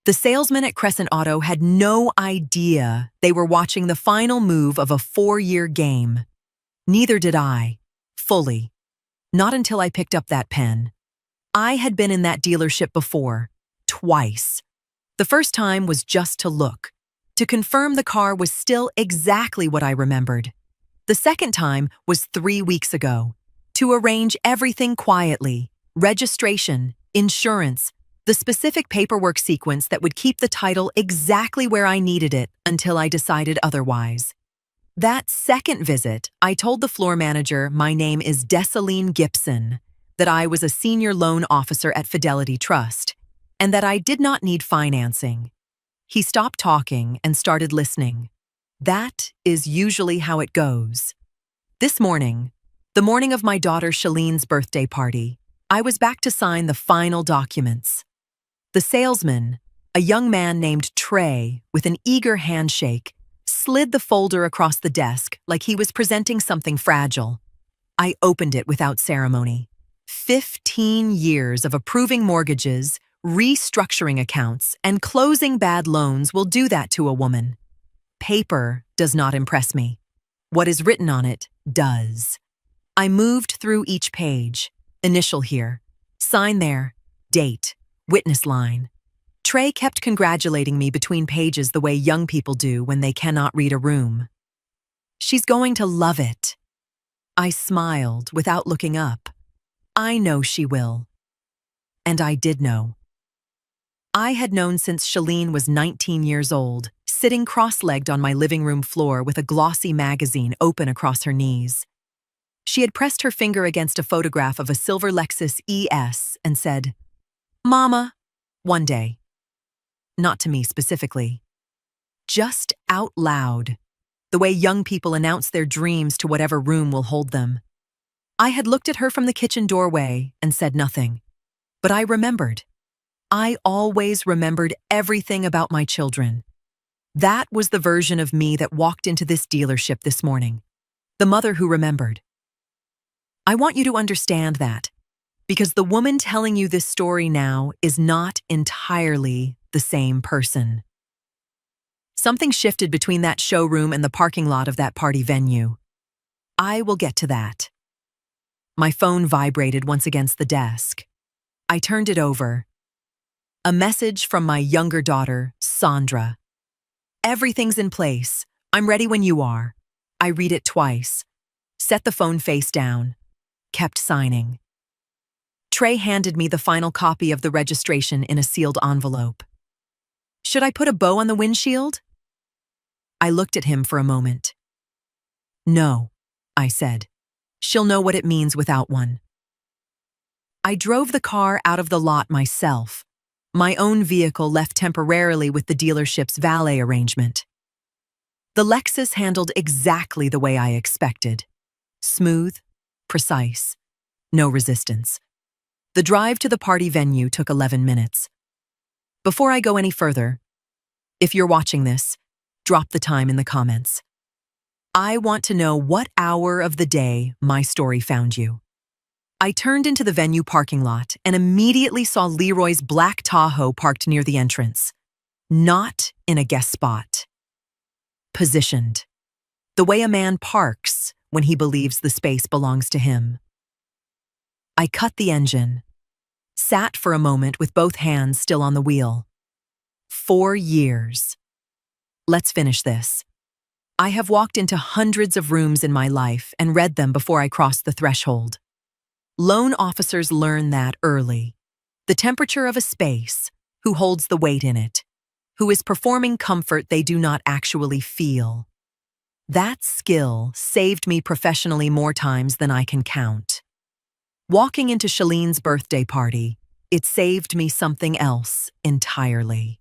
The salesman at Crescent Auto had no idea they were watching the final move of a 4-year game. Neither did I, fully. Not until I picked up that pen. I had been in that dealership before, twice. The first time was just to look, to confirm the car was still exactly what I remembered. The second time was 3 weeks ago, to arrange everything quietly, registration, insurance, the specific paperwork sequence that would keep the title exactly where I needed it until I decided otherwise. That second visit, I told the floor manager my name is Desaline Gibson, that I was a senior loan officer at Fidelity Trust, and that I did not need financing. He stopped talking and started listening. That is usually how it goes. This morning, the morning of my daughter Shalene's birthday party, I was back to sign the final documents. The salesman, a young man named Trey, with an eager handshake, slid the folder across the desk like he was presenting something fragile. I opened it without ceremony. 15 years of approving mortgages, restructuring accounts, and closing bad loans will do that to a woman. Paper does not impress me. What is written on it does. I moved through each page. Initial here, sign there, date, witness line. Trey kept congratulating me between pages the way young people do when they cannot read a room. She's going to love it. I smiled without looking up. I know she will. And I did know. I had known since Shalene was 19 years old, sitting cross-legged on my living room floor with a glossy magazine open across her knees. She had pressed her finger against a photograph of a silver Lexus ES and said, "Mama," one day. Not to me specifically. Just out loud, the way young people announce their dreams to whatever room will hold them. I had looked at her from the kitchen doorway and said nothing. But I remembered. I always remembered everything about my children. That was the version of me that walked into this dealership this morning. The mother who remembered. I want you to understand that, because the woman telling you this story now is not entirely the same person. Something shifted between that showroom and the parking lot of that party venue. I will get to that. My phone vibrated once against the desk. I turned it over. A message from my younger daughter, Sandra. "Everything's in place. I'm ready when you are." I read it twice. Set the phone face down. Kept signing. Trey handed me the final copy of the registration in a sealed envelope. "Should I put a bow on the windshield?" I looked at him for a moment. "No," I said. "She'll know what it means without one." I drove the car out of the lot myself. My own vehicle left temporarily with the dealership's valet arrangement. The Lexus handled exactly the way I expected. Smooth, precise, no resistance. The drive to the party venue took 11 minutes. Before I go any further, if you're watching this, drop the time in the comments. I want to know what hour of the day my story found you. I turned into the venue parking lot and immediately saw Leroy's black Tahoe parked near the entrance. Not in a guest spot. Positioned. The way a man parks when he believes the space belongs to him. I cut the engine. Sat for a moment with both hands still on the wheel. 4 years. Let's finish this. I have walked into hundreds of rooms in my life and read them before I crossed the threshold. Loan officers learn that early. The temperature of a space, who holds the weight in it, who is performing comfort they do not actually feel. That skill saved me professionally more times than I can count. Walking into Shalene's birthday party, it saved me something else entirely.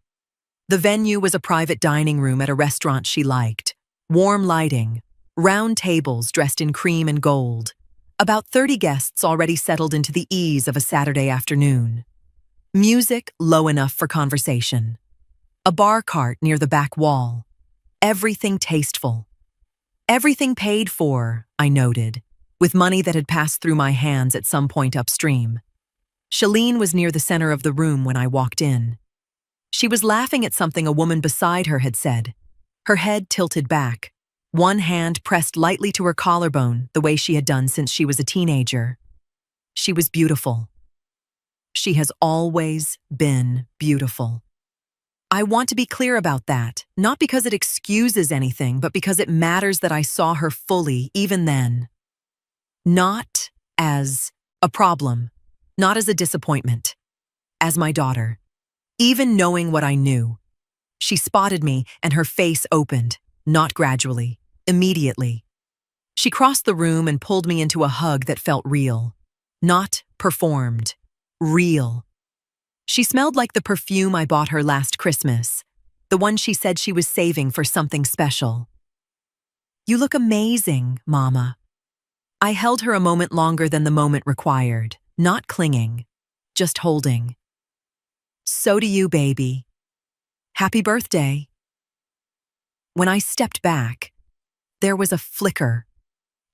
The venue was a private dining room at a restaurant she liked. Warm lighting, round tables dressed in cream and gold. About 30 guests already settled into the ease of a Saturday afternoon. Music low enough for conversation. A bar cart near the back wall. Everything tasteful. Everything paid for, I noted, with money that had passed through my hands at some point upstream. Shalene was near the center of the room when I walked in. She was laughing at something a woman beside her had said, her head tilted back, one hand pressed lightly to her collarbone the way she had done since she was a teenager. She was beautiful. She has always been beautiful. I want to be clear about that, not because it excuses anything, but because it matters that I saw her fully even then. Not as a problem, not as a disappointment, as my daughter. Even knowing what I knew, she spotted me and her face opened, not gradually, immediately. She crossed the room and pulled me into a hug that felt real, not performed, real. She smelled like the perfume I bought her last Christmas, the one she said she was saving for something special. "You look amazing, Mama." I held her a moment longer than the moment required, not clinging, just holding. "So do you, baby. Happy birthday." When I stepped back, there was a flicker,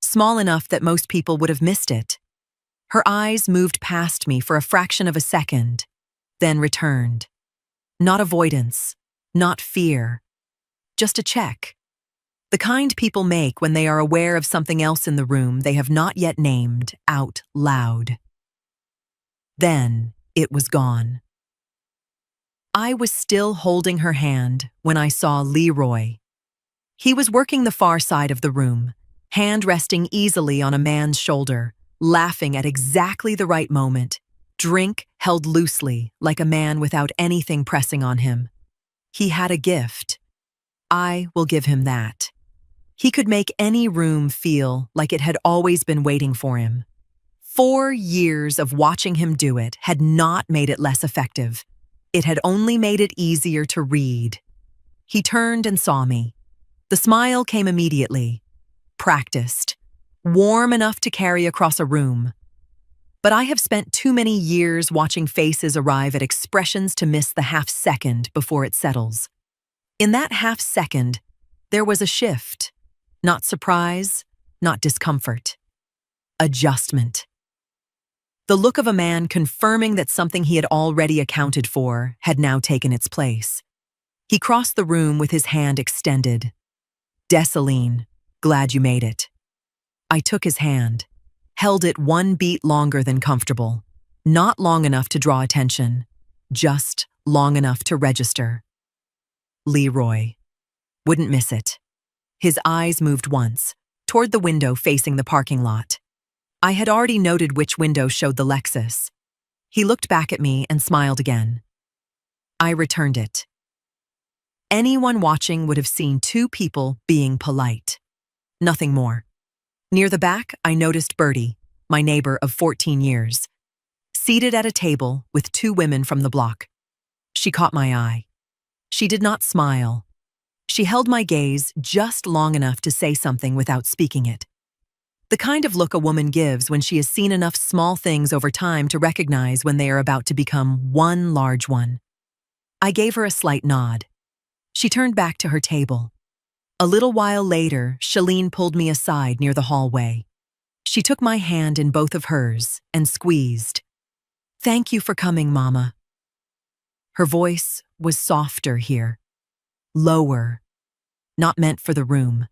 small enough that most people would have missed it. Her eyes moved past me for a fraction of a second, then returned. Not avoidance, not fear, just a check. The kind people make when they are aware of something else in the room they have not yet named out loud. Then it was gone. I was still holding her hand when I saw Leroy. He was working the far side of the room, hand resting easily on a man's shoulder, laughing at exactly the right moment, drink held loosely like a man without anything pressing on him. He had a gift. I will give him that. He could make any room feel like it had always been waiting for him. 4 years of watching him do it had not made it less effective. It had only made it easier to read. He turned and saw me. The smile came immediately. Practiced. Warm enough to carry across a room. But I have spent too many years watching faces arrive at expressions to miss the half-second before it settles. In that half-second, there was a shift. Not surprise, not discomfort. Adjustment. The look of a man confirming that something he had already accounted for had now taken its place. He crossed the room with his hand extended. "Dessalines, glad you made it." I took his hand, held it 1 beat longer than comfortable, not long enough to draw attention, just long enough to register. Leroy. Wouldn't miss it. His eyes moved once, toward the window facing the parking lot. I had already noted which window showed the Lexus. He looked back at me and smiled again. I returned it. Anyone watching would have seen 2 people being polite. Nothing more. Near the back, I noticed Bertie, my neighbor of 14 years, seated at a table with 2 women from the block. She caught my eye. She did not smile. She held my gaze just long enough to say something without speaking it. The kind of look a woman gives when she has seen enough small things over time to recognize when they are about to become one large one. I gave her a slight nod. She turned back to her table. A little while later, Shalene pulled me aside near the hallway. She took my hand in both of hers and squeezed. "Thank you for coming, Mama." Her voice was softer here. Lower. Not meant for the room.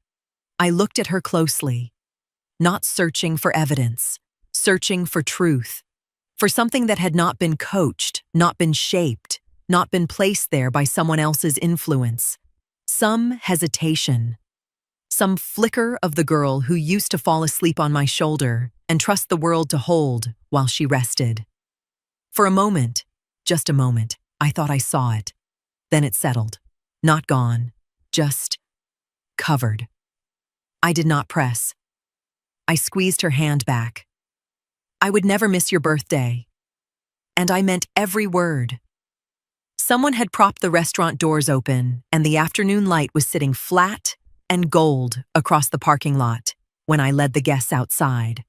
I looked at her closely. Not searching for evidence, searching for truth, for something that had not been coached, not been shaped, not been placed there by someone else's influence. Some hesitation. Some flicker of the girl who used to fall asleep on my shoulder and trust the world to hold while she rested. For a moment, just a moment, I thought I saw it. Then it settled. Not gone, just covered. I did not press. I squeezed her hand back. "I would never miss your birthday." And I meant every word. Someone had propped the restaurant doors open, and the afternoon light was sitting flat and gold across the parking lot when I led the guests outside.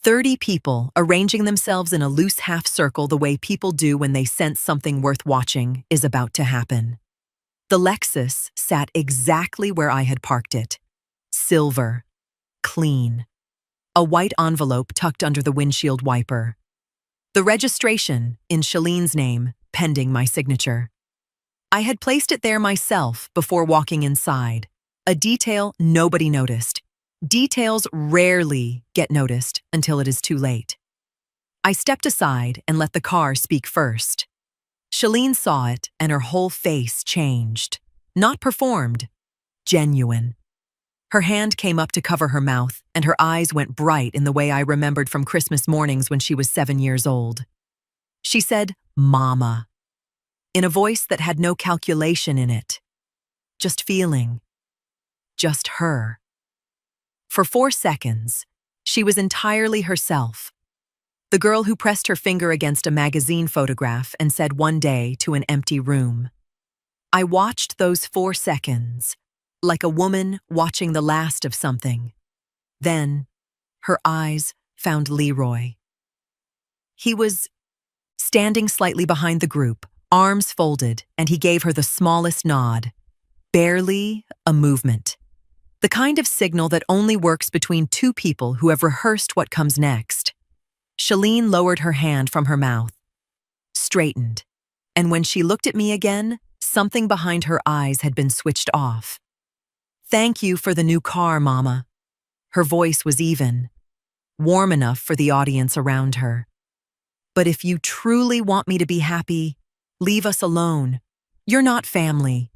30 people arranging themselves in a loose half-circle the way people do when they sense something worth watching is about to happen. The Lexus sat exactly where I had parked it. Silver. Clean. A white envelope tucked under the windshield wiper. The registration, in Shalene's name, pending my signature. I had placed it there myself before walking inside. A detail nobody noticed. Details rarely get noticed until it is too late. I stepped aside and let the car speak first. Shalene saw it and her whole face changed. Not performed, genuine. Her hand came up to cover her mouth, and her eyes went bright in the way I remembered from Christmas mornings when she was 7 years old. She said, "Mama," in a voice that had no calculation in it. Just feeling. Just her. For 4 seconds, she was entirely herself. The girl who pressed her finger against a magazine photograph and said one day to an empty room. I watched those 4 seconds, like a woman watching the last of something. Then, her eyes found Leroy. He was standing slightly behind the group, arms folded, and he gave her the smallest nod. Barely a movement. The kind of signal that only works between two people who have rehearsed what comes next. Shalene lowered her hand from her mouth, straightened, and when she looked at me again, something behind her eyes had been switched off. "Thank you for the new car, Mama." Her voice was even, warm enough for the audience around her. "But if you truly want me to be happy, leave us alone. You're not family."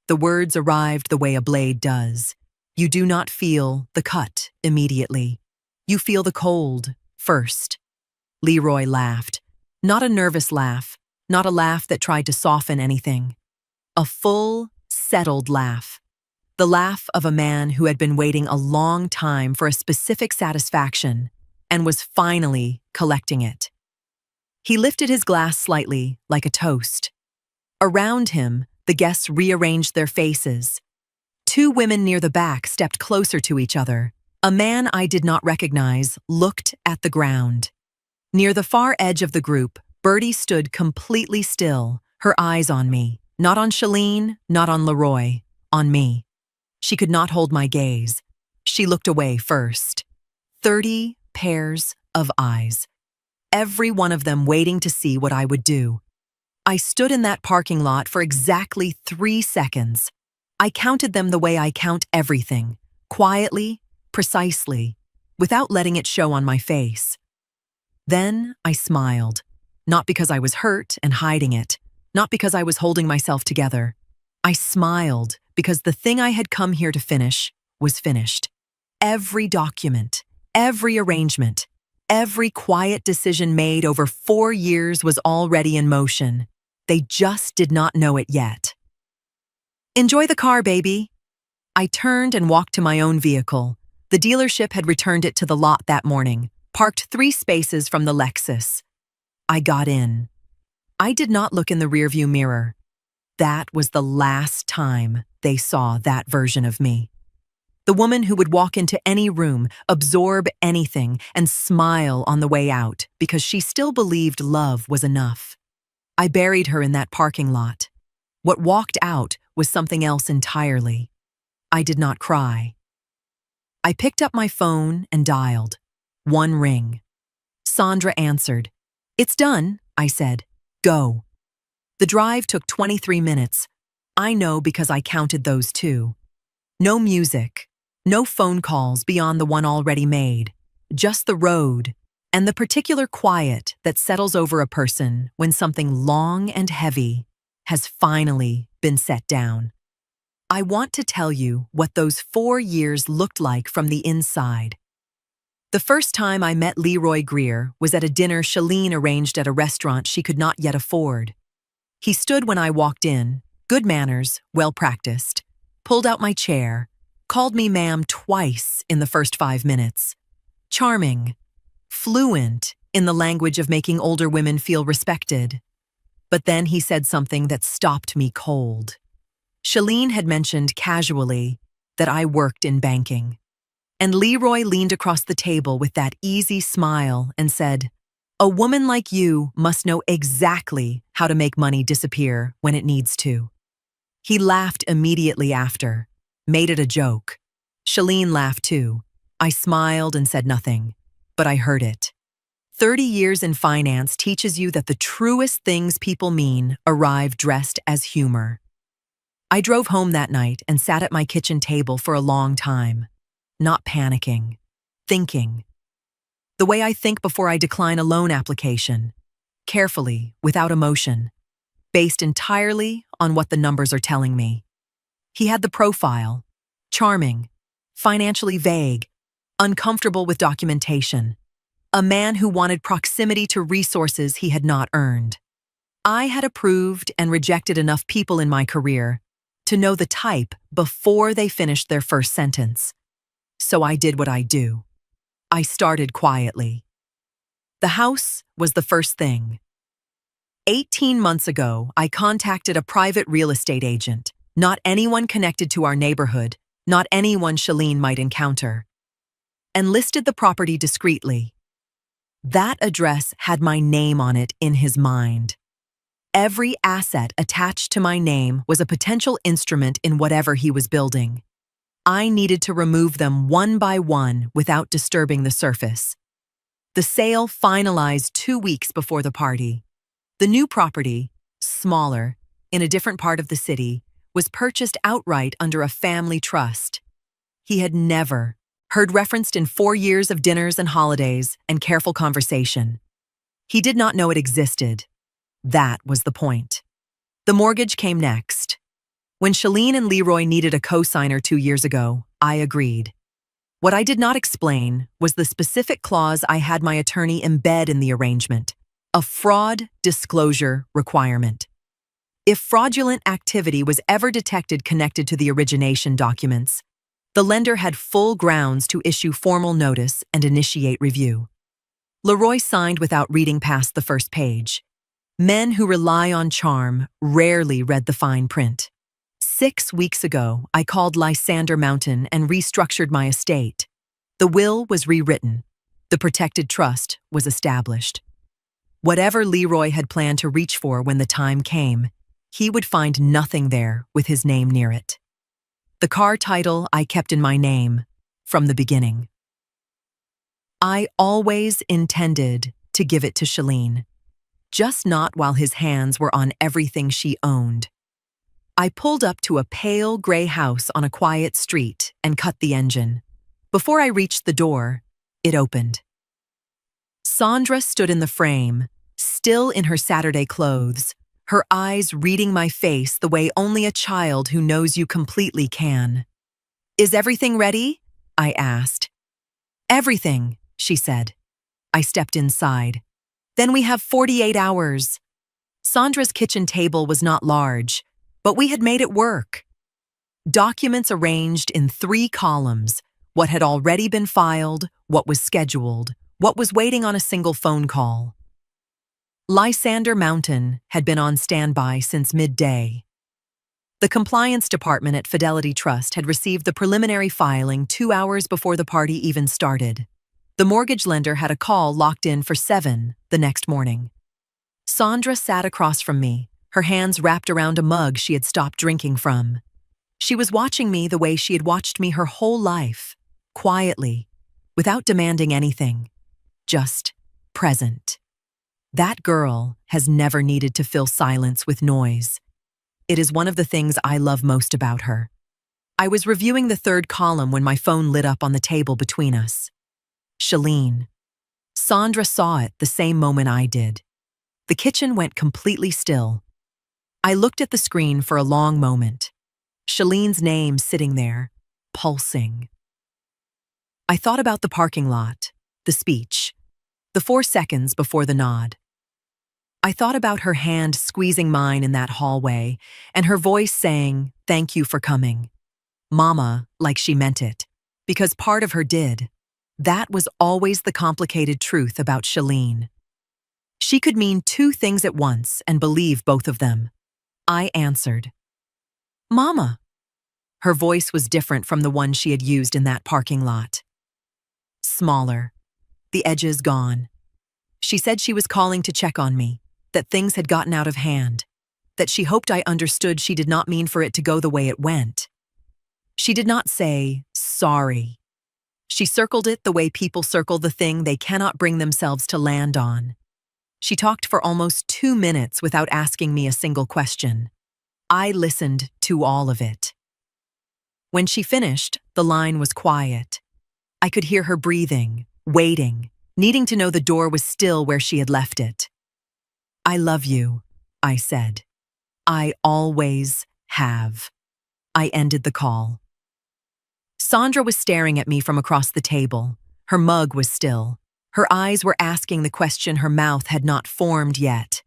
The words arrived the way a blade does. You do not feel the cut immediately. You feel the cold first. Leroy laughed. Not a nervous laugh, not a laugh that tried to soften anything. A full, settled laugh. The laugh of a man who had been waiting a long time for a specific satisfaction and was finally collecting it. He lifted his glass slightly, like a toast. Around him, the guests rearranged their faces. 2 women near the back stepped closer to each other. A man I did not recognize looked at the ground. Near the far edge of the group, Bertie stood completely still, her eyes on me. Not on Shalene, not on Leroy, on me. She could not hold my gaze. She looked away first. 30 pairs of eyes. Every one of them waiting to see what I would do. I stood in that parking lot for exactly 3 seconds. I counted them the way I count everything, quietly, precisely, without letting it show on my face. Then I smiled, not because I was hurt and hiding it, not because I was holding myself together. I smiled because the thing I had come here to finish was finished. Every document, every arrangement, every quiet decision made over 4 years was already in motion. They just did not know it yet. "Enjoy the car, baby." I turned and walked to my own vehicle. The dealership had returned it to the lot that morning, parked 3 spaces from the Lexus. I got in. I did not look in the rearview mirror. That was the last time they saw that version of me. The woman who would walk into any room, absorb anything, and smile on the way out because she still believed love was enough. I buried her in that parking lot. What walked out was something else entirely. I did not cry. I picked up my phone and dialed. 1 ring. Sandra answered. "It's done," I said. "Go." The drive took 23 minutes. I know because I counted those too. No music, no phone calls beyond the one already made. Just the road and the particular quiet that settles over a person when something long and heavy has finally been set down. I want to tell you what those 4 years looked like from the inside. The first time I met Leroy Greer was at a dinner Shalene arranged at a restaurant she could not yet afford. He stood when I walked in, good manners, well practiced, pulled out my chair, called me ma'am twice in the first 5 minutes. Charming, fluent in the language of making older women feel respected. But then he said something that stopped me cold. Shalene had mentioned casually that I worked in banking. And Leroy leaned across the table with that easy smile and said, "A woman like you must know exactly how to make money disappear when it needs to." He laughed immediately after, made it a joke. Shalene laughed too. I smiled and said nothing, but I heard it. 30 years in finance teaches you that the truest things people mean arrive dressed as humor. I drove home that night and sat at my kitchen table for a long time, not panicking, thinking. The way I think before I decline a loan application, carefully, without emotion, based entirely on what the numbers are telling me. He had the profile, charming, financially vague, uncomfortable with documentation, a man who wanted proximity to resources he had not earned. I had approved and rejected enough people in my career to know the type before they finished their first sentence. So I did what I do. I started quietly. The house was the first thing. 18 months ago, I contacted a private real estate agent, not anyone connected to our neighborhood, not anyone Shalene might encounter, and listed the property discreetly. That address had my name on it in his mind. Every asset attached to my name was a potential instrument in whatever he was building. I needed to remove them one by one without disturbing the surface. The sale finalized 2 weeks before the party. The new property, smaller, in a different part of the city, was purchased outright under a family trust. He had never heard referenced in 4 years of dinners and holidays and careful conversation. He did not know it existed. That was the point. The mortgage came next. When Shalene and Leroy needed a co-signer 2 years ago, I agreed. What I did not explain was the specific clause I had my attorney embed in the arrangement, a fraud disclosure requirement. If fraudulent activity was ever detected connected to the origination documents, the lender had full grounds to issue formal notice and initiate review. Leroy signed without reading past the first page. Men who rely on charm rarely read the fine print. 6 weeks ago, I called Lysander Mountain and restructured my estate. The will was rewritten. The protected trust was established. Whatever Leroy had planned to reach for when the time came, he would find nothing there with his name near it. The car title I kept in my name from the beginning. I always intended to give it to Shalene, just not while his hands were on everything she owned. I pulled up to a pale gray house on a quiet street and cut the engine. Before I reached the door, it opened. Sandra stood in the frame, still in her Saturday clothes, her eyes reading my face the way only a child who knows you completely can. "Is everything ready?" I asked. "Everything," she said. I stepped inside. "Then we have 48 hours. Sandra's kitchen table was not large, but we had made it work. Documents arranged in 3 columns, what had already been filed, what was scheduled, what was waiting on a single phone call. Lysander Mountain had been on standby since midday. The compliance department at Fidelity Trust had received the preliminary filing 2 hours before the party even started. The mortgage lender had a call locked in for 7 the next morning. Sandra sat across from me, her hands wrapped around a mug she had stopped drinking from. She was watching me the way she had watched me her whole life, quietly, without demanding anything, just present. That girl has never needed to fill silence with noise. It is one of the things I love most about her. I was reviewing the 3rd column when my phone lit up on the table between us. Shalene. Sandra saw it the same moment I did. The kitchen went completely still. I looked at the screen for a long moment. Shalene's name sitting there, pulsing. I thought about the parking lot, the speech, the 4 seconds before the nod. I thought about her hand squeezing mine in that hallway and her voice saying, "Thank you for coming." Mama, like she meant it, because part of her did. That was always the complicated truth about Shalene. She could mean 2 things at once and believe both of them. I answered, "Mama." Her voice was different from the one she had used in that parking lot. Smaller, the edges gone. She said she was calling to check on me, that things had gotten out of hand, that she hoped I understood she did not mean for it to go the way it went. She did not say, "sorry." She circled it the way people circle the thing they cannot bring themselves to land on. She talked for almost 2 minutes without asking me a single question. I listened to all of it. When she finished, the line was quiet. I could hear her breathing, waiting, needing to know the door was still where she had left it. "I love you," I said. "I always have." I ended the call. Sandra was staring at me from across the table. Her mug was still. Her eyes were asking the question her mouth had not formed yet.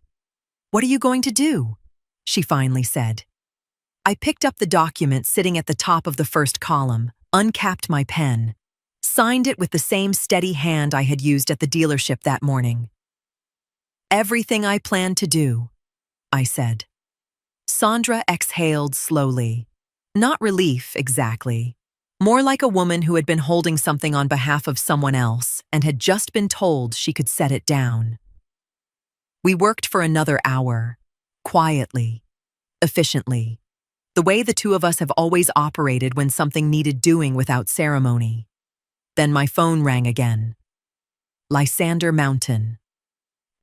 "What are you going to do?" she finally said. I picked up the document sitting at the top of the first column, uncapped my pen, signed it with the same steady hand I had used at the dealership that morning. "Everything I planned to do," I said. Sandra exhaled slowly. Not relief, exactly. More like a woman who had been holding something on behalf of someone else and had just been told she could set it down. We worked for another hour, quietly, efficiently, the way the two of us have always operated when something needed doing without ceremony. Then my phone rang again. Lysander Mountain.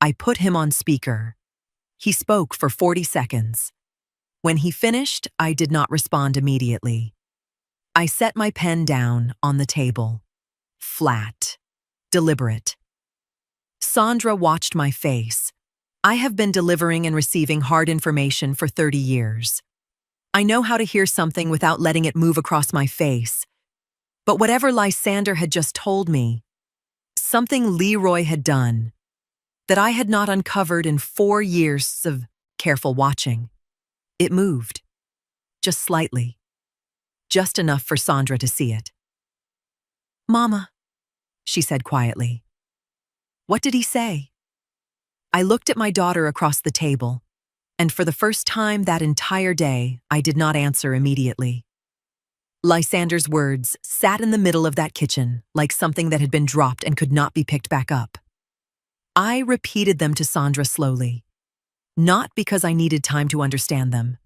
I put him on speaker. He spoke for 40 seconds. When he finished, I did not respond immediately. I set my pen down on the table. Flat. Deliberate. Sandra watched my face. I have been delivering and receiving hard information for 30 years. I know how to hear something without letting it move across my face. But whatever Lysander had just told me, something Leroy had done, that I had not uncovered in 4 years of careful watching. It moved. Just slightly. Just enough for Sandra to see it. "Mama," she said quietly. "What did he say?" I looked at my daughter across the table, and for the first time that entire day, I did not answer immediately. Lysander's words sat in the middle of that kitchen like something that had been dropped and could not be picked back up. I repeated them to Sandra slowly, not because I needed time to understand them.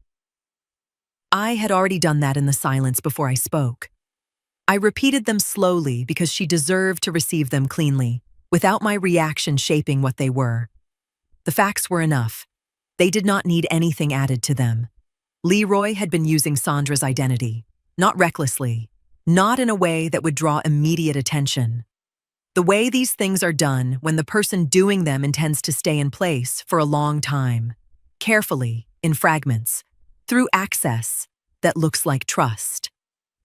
I had already done that in the silence before I spoke. I repeated them slowly because she deserved to receive them cleanly, without my reaction shaping what they were. The facts were enough. They did not need anything added to them. Leroy had been using Sandra's identity, not recklessly, not in a way that would draw immediate attention. The way these things are done when the person doing them intends to stay in place for a long time, carefully, in fragments, through access that looks like trust.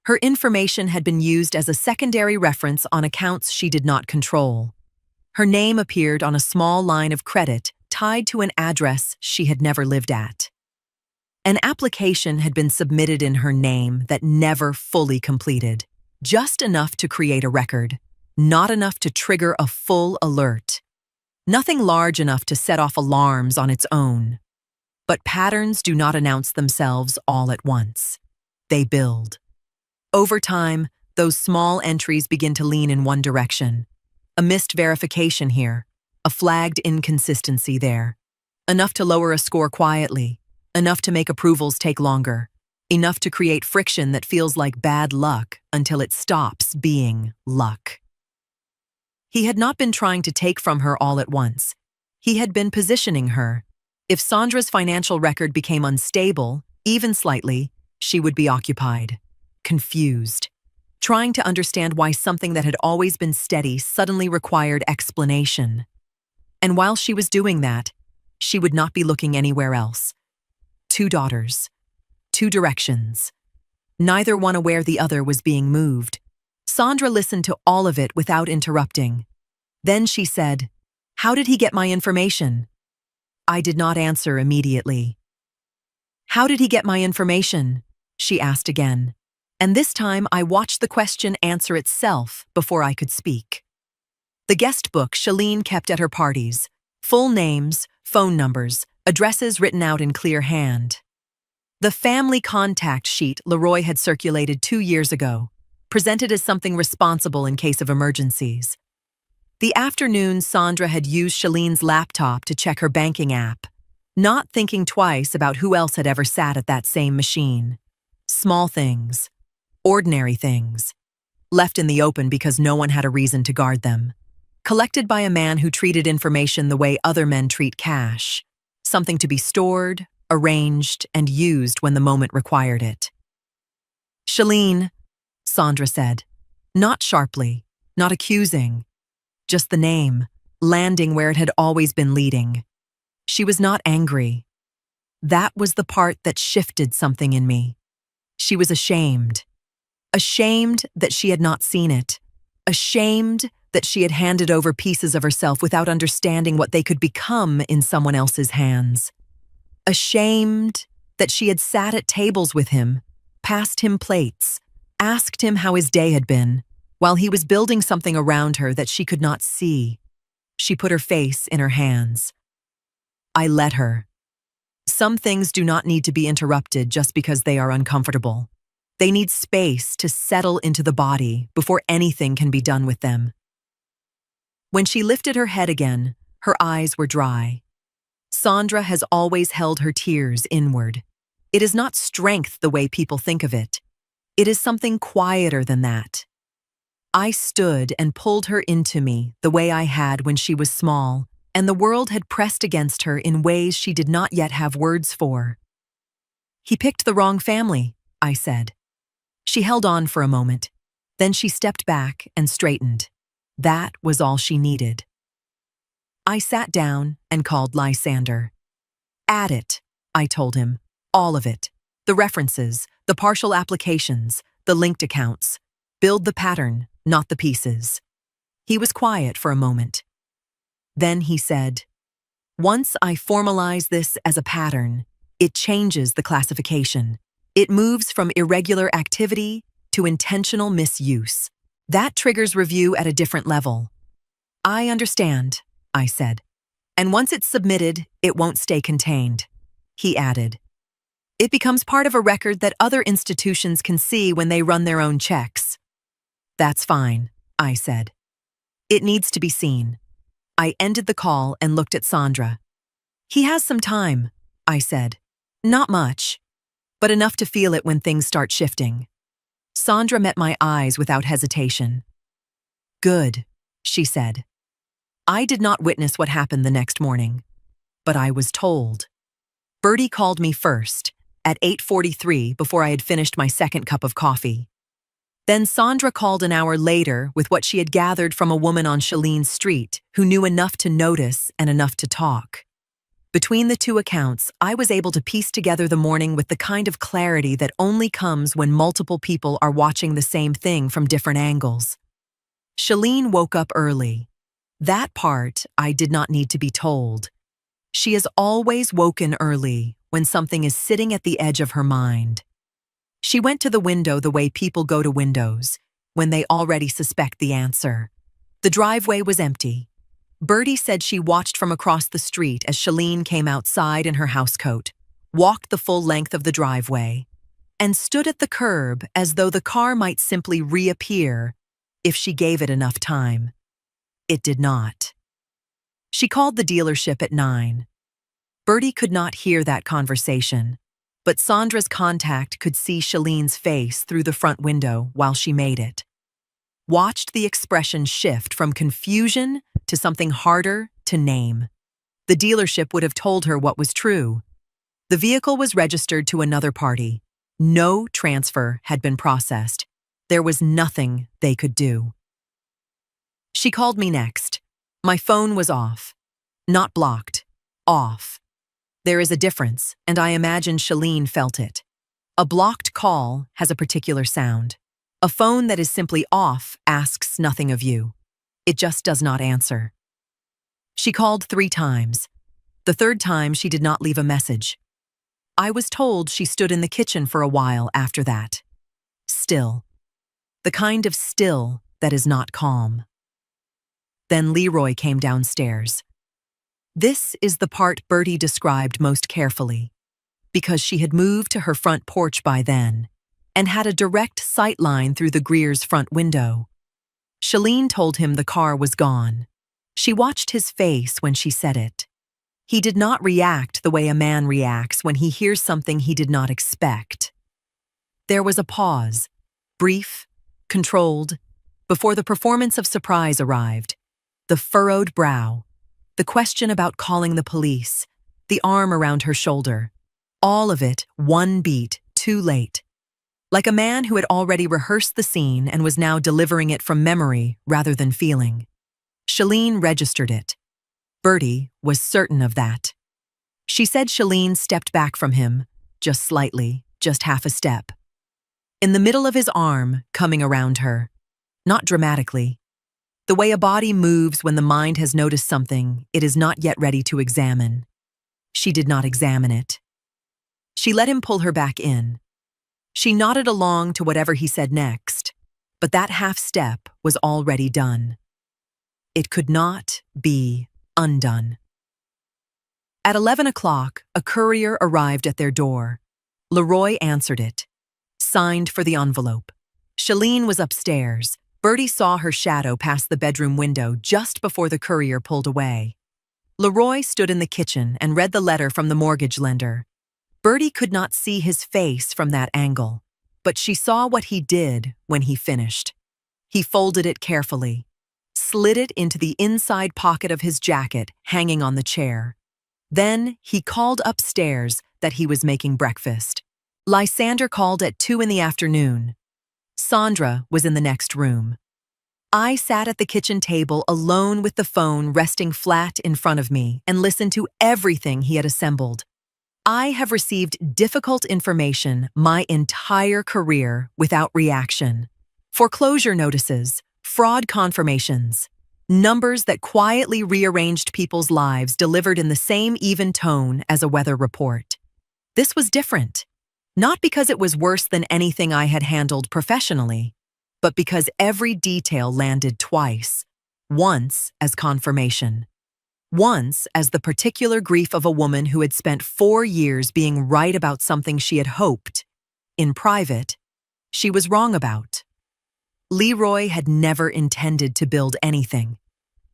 Her information had been used as a secondary reference on accounts she did not control. Her name appeared on a small line of credit tied to an address she had never lived at. An application had been submitted in her name that never fully completed, just enough to create a record, not enough to trigger a full alert. Nothing large enough to set off alarms on its own. But patterns do not announce themselves all at once. They build. Over time, those small entries begin to lean in one direction. A missed verification here, a flagged inconsistency there. Enough to lower a score quietly, enough to make approvals take longer, enough to create friction that feels like bad luck until it stops being luck. He had not been trying to take from her all at once. He had been positioning her. If Sandra's financial record became unstable, even slightly, she would be occupied, confused, trying to understand why something that had always been steady suddenly required explanation. And while she was doing that, she would not be looking anywhere else. 2 daughters, 2 directions, neither one aware the other was being moved. Sandra listened to all of it without interrupting. Then she said, "How did he get my information?" I did not answer immediately. "How did he get my information?" she asked again. And this time I watched the question answer itself before I could speak. The guest book Shalene kept at her parties, full names, phone numbers, addresses written out in clear hand. The family contact sheet Leroy had circulated 2 years ago, presented as something responsible in case of emergencies. The afternoon Sandra had used Shalene's laptop to check her banking app, not thinking twice about who else had ever sat at that same machine. Small things, ordinary things. left in the open because no one had a reason to guard them. Collected by a man who treated information the way other men treat cash, something to be stored, arranged, and used when the moment required it. "Shalene," Sandra said, not sharply, not accusing, just the name, landing where it had always been leading. She was not angry. That was the part that shifted something in me. She was ashamed. Ashamed that she had not seen it. Ashamed that she had handed over pieces of herself without understanding what they could become in someone else's hands. Ashamed that she had sat at tables with him, passed him plates, asked him how his day had been, while he was building something around her that she could not see. She put her face in her hands. I let her. Some things do not need to be interrupted just because they are uncomfortable. They need space to settle into the body before anything can be done with them. When she lifted her head again, her eyes were dry. Sandra has always held her tears inward. It is not strength the way people think of it. It is something quieter than that. I stood and pulled her into me the way I had when she was small, and the world had pressed against her in ways she did not yet have words for. "He picked the wrong family," I said. She held on for a moment. Then she stepped back and straightened. That was all she needed. I sat down and called Lysander. "Add it," I told him. "All of it. The references, the partial applications, the linked accounts. Build the pattern, not the pieces." He was quiet for a moment. Then he said, "Once I formalize this as a pattern, it changes the classification. It moves from irregular activity to intentional misuse. That triggers review at a different level." "I understand," I said. "And once it's submitted, it won't stay contained," he added. "It becomes part of a record that other institutions can see when they run their own checks." "That's fine," I said. "It needs to be seen." I ended the call and looked at Sandra. "He has some time," I said. "Not much, but enough to feel it when things start shifting." Sandra met my eyes without hesitation. "Good," she said. I did not witness what happened the next morning, but I was told. Bertie called me first, at 8:43 before I had finished my second cup of coffee. Then Sandra called an hour later with what she had gathered from a woman on Shalene's street who knew enough to notice and enough to talk. Between the two accounts, I was able to piece together the morning with the kind of clarity that only comes when multiple people are watching the same thing from different angles. Shalene woke up early. That part I did not need to be told. She has always woken early when something is sitting at the edge of her mind. She went to the window the way people go to windows, when they already suspect the answer. The driveway was empty. Bertie said she watched from across the street as Shalene came outside in her housecoat, walked the full length of the driveway, and stood at the curb as though the car might simply reappear if she gave it enough time. It did not. She called the dealership at 9. Bertie could not hear that conversation, but Sandra's contact could see Shalene's face through the front window while she made it. Watched the expression shift from confusion to something harder to name. The dealership would have told her what was true. The vehicle was registered to another party. No transfer had been processed. There was nothing they could do. She called me next. My phone was off. Not blocked. Off. There is a difference, and I imagine Shalene felt it. A blocked call has a particular sound. A phone that is simply off asks nothing of you. It just does not answer. She called 3 times. The third time she did not leave a message. I was told she stood in the kitchen for a while after that. Still. The kind of still that is not calm. Then Leroy came downstairs. This is the part Bertie described most carefully, because she had moved to her front porch by then and had a direct sight line through the Greer's front window. Shalene told him the car was gone. She watched his face when she said it. He did not react the way a man reacts when he hears something he did not expect. There was a pause, brief, controlled, before the performance of surprise arrived. The furrowed brow, the question about calling the police, the arm around her shoulder. All of it one beat too late. Like a man who had already rehearsed the scene and was now delivering it from memory rather than feeling. Shalene registered it. Bertie was certain of that. She said Shalene stepped back from him, just slightly, just half a step. In the middle of his arm, coming around her. Not dramatically. The way a body moves when the mind has noticed something it is not yet ready to examine. She did not examine it. She let him pull her back in. She nodded along to whatever he said next, but that half step was already done. It could not be undone. At 11 o'clock, a courier arrived at their door. Leroy answered it. Signed for the envelope. Shalene was upstairs. Bertie saw her shadow pass the bedroom window just before the courier pulled away. Leroy stood in the kitchen and read the letter from the mortgage lender. Bertie could not see his face from that angle, but she saw what he did when he finished. He folded it carefully, slid it into the inside pocket of his jacket hanging on the chair. Then he called upstairs that he was making breakfast. Lysander called at 2 in the afternoon. Sandra was in the next room. I sat at the kitchen table alone with the phone resting flat in front of me and listened to everything he had assembled. I have received difficult information my entire career without reaction. Foreclosure notices, fraud confirmations, numbers that quietly rearranged people's lives delivered in the same even tone as a weather report. This was different. Not because it was worse than anything I had handled professionally, but because every detail landed twice, once as confirmation. Once as the particular grief of a woman who had spent 4 years being right about something she had hoped, in private, she was wrong about. Leroy had never intended to build anything.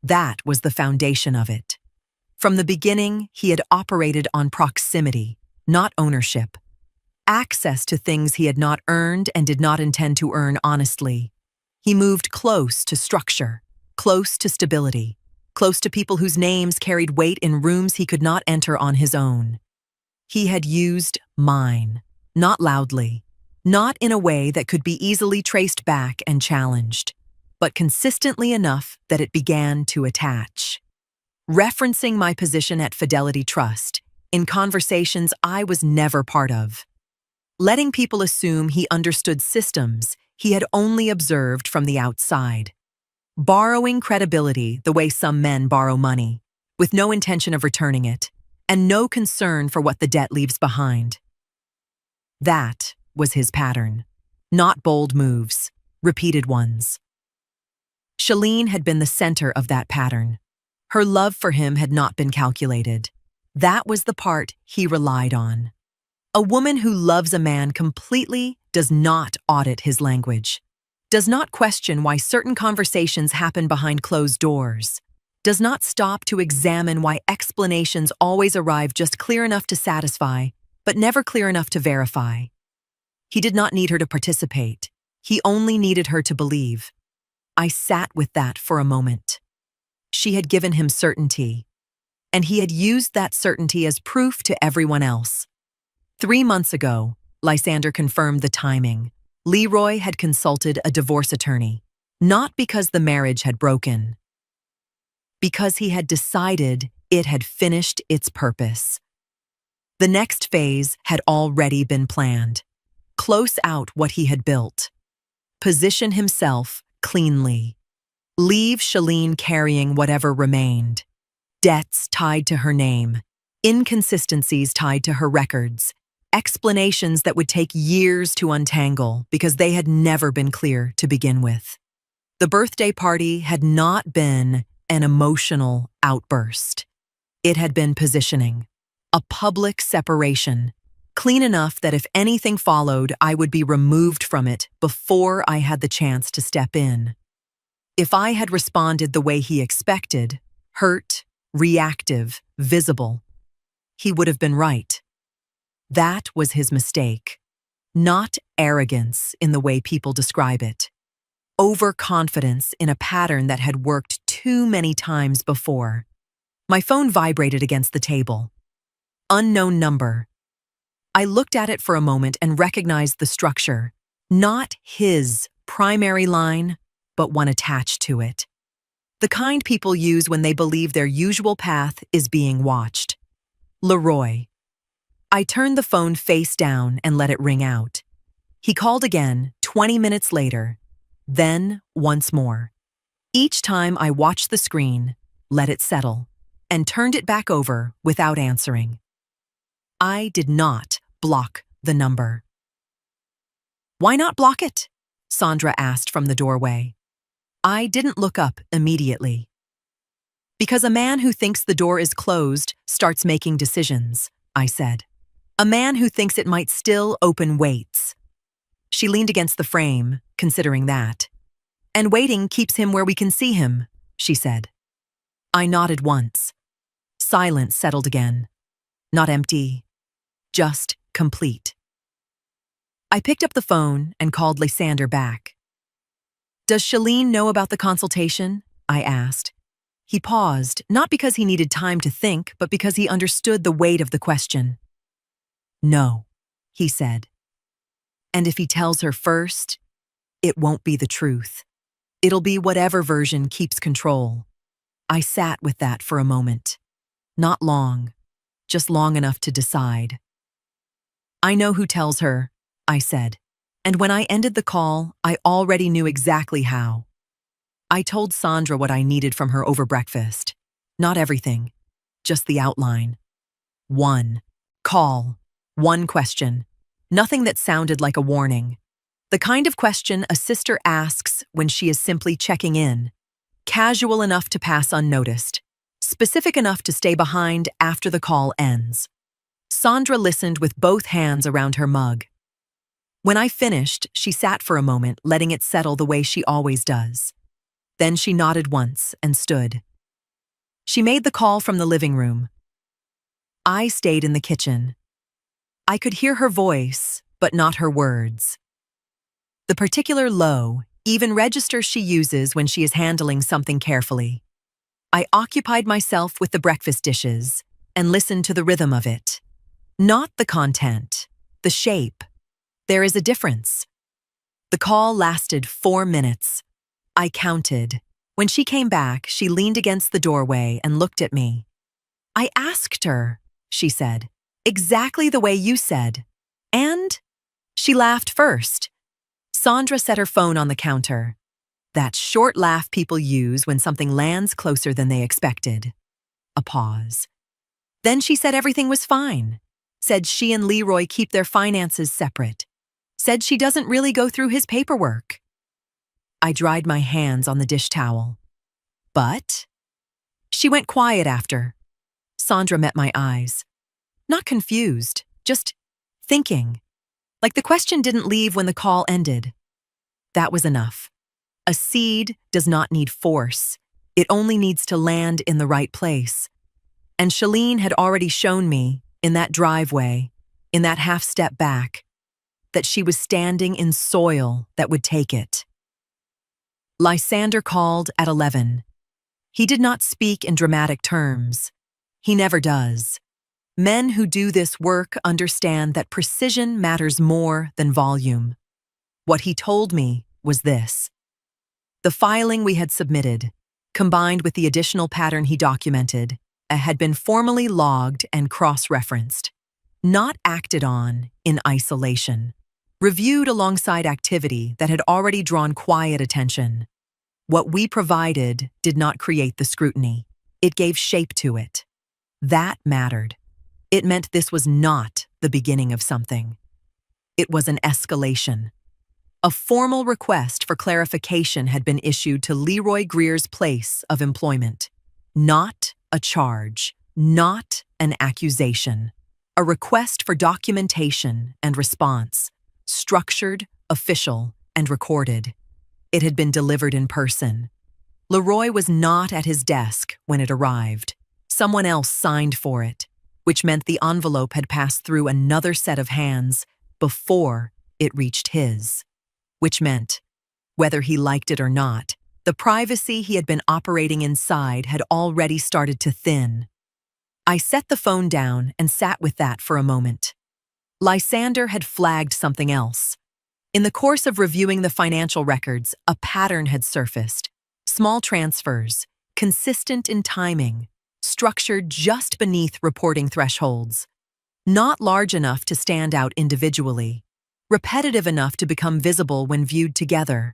That was the foundation of it. From the beginning, he had operated on proximity, not ownership. Access to things he had not earned and did not intend to earn honestly. He moved close to structure, close to stability, close to people whose names carried weight in rooms he could not enter on his own. He had used mine, not loudly, not in a way that could be easily traced back and challenged, but consistently enough that it began to attach. Referencing my position at Fidelity Trust, in conversations I was never part of. Letting people assume he understood systems he had only observed from the outside. Borrowing credibility the way some men borrow money, with no intention of returning it, and no concern for what the debt leaves behind. That was his pattern. Not bold moves, repeated ones. Shalene had been the center of that pattern. Her love for him had not been calculated. That was the part he relied on. A woman who loves a man completely does not audit his language, does not question why certain conversations happen behind closed doors, does not stop to examine why explanations always arrive just clear enough to satisfy, but never clear enough to verify. He did not need her to participate. He only needed her to believe. I sat with that for a moment. She had given him certainty, and he had used that certainty as proof to everyone else. 3 months ago, Lysander confirmed the timing. Leroy had consulted a divorce attorney, not because the marriage had broken, because he had decided it had finished its purpose. The next phase had already been planned. Close out what he had built. Position himself cleanly. Leave Shalene carrying whatever remained. Debts tied to her name. Inconsistencies tied to her records. Explanations that would take years to untangle because they had never been clear to begin with. The birthday party had not been an emotional outburst. It had been positioning, a public separation, clean enough that if anything followed, I would be removed from it before I had the chance to step in. If I had responded the way he expected, hurt, reactive, visible, he would have been right. That was his mistake, not arrogance in the way people describe it. overconfidence in a pattern that had worked too many times before. My phone vibrated against the table. Unknown number. I looked at it for a moment and recognized the structure. Not his primary line, but one attached to it. The kind people use when they believe their usual path is being watched. Leroy. I turned the phone face down and let it ring out. He called again, 20 minutes later, then once more. Each time I watched the screen, let it settle, and turned it back over without answering. I did not block the number. "Why not block it?" Sandra asked from the doorway. I didn't look up immediately. "Because a man who thinks the door is closed starts making decisions," I said. "A man who thinks it might still open waits." She leaned against the frame, considering that. "And waiting keeps him where we can see him," she said. I nodded once. Silence settled again. Not empty, just complete. I picked up the phone and called Lysander back. "Does Shalene know about the consultation?" I asked. He paused, not because he needed time to think, but because he understood the weight of the question. "No," he said. "And if he tells her first, it won't be the truth. It'll be whatever version keeps control." I sat with that for a moment. Not long, just long enough to decide. "I know who tells her," I said, and when I ended the call, I already knew exactly how. I told Sandra what I needed from her over breakfast. Not everything, just the outline. One call, one question, nothing that sounded like a warning. The kind of question a sister asks when she is simply checking in, casual enough to pass unnoticed, specific enough to stay behind after the call ends. Sandra listened with both hands around her mug. When I finished, she sat for a moment, letting it settle the way she always does. Then she nodded once and stood. She made the call from the living room. I stayed in the kitchen. I could hear her voice, but not her words. The particular low, even register she uses when she is handling something carefully. I occupied myself with the breakfast dishes and listened to the rhythm of it. Not the content, the shape. There is a difference. The call lasted 4 minutes. I counted. When she came back, she leaned against the doorway and looked at me. "I asked her," she said, "exactly the way you said. And?" She laughed first. Sandra set her phone on the counter. That short laugh people use when something lands closer than they expected. A pause. Then she said everything was fine. Said she and Leroy keep their finances separate. Said she doesn't really go through his paperwork. I dried my hands on the dish towel. But? She went quiet after. Sandra met my eyes. Not confused, just thinking. Like the question didn't leave when the call ended. That was enough. A seed does not need force. It only needs to land in the right place. And Shalene had already shown me, in that driveway, in that half step back, that she was standing in soil that would take it. Lysander called at 11. He did not speak in dramatic terms. He never does. Men who do this work understand that precision matters more than volume. What he told me was this. The filing we had submitted, combined with the additional pattern he documented, had been formally logged and cross-referenced, not acted on in isolation, reviewed alongside activity that had already drawn quiet attention. What we provided did not create the scrutiny. It gave shape to it. That mattered. It meant this was not the beginning of something. It was an escalation. A formal request for clarification had been issued to Leroy Greer's place of employment. Not a charge, not an accusation. A request for documentation and response, structured, official, and recorded. It had been delivered in person. Leroy was not at his desk when it arrived. Someone else signed for it, which meant the envelope had passed through another set of hands before it reached his. Which meant Whether he liked it or not, the privacy he had been operating inside had already started to thin. I set the phone down and sat with that for a moment. Lysander had flagged something else. In the course of reviewing the financial records, a pattern had surfaced. Small transfers, consistent in timing, structured just beneath reporting thresholds. Not large enough to stand out individually, repetitive enough to become visible when viewed together.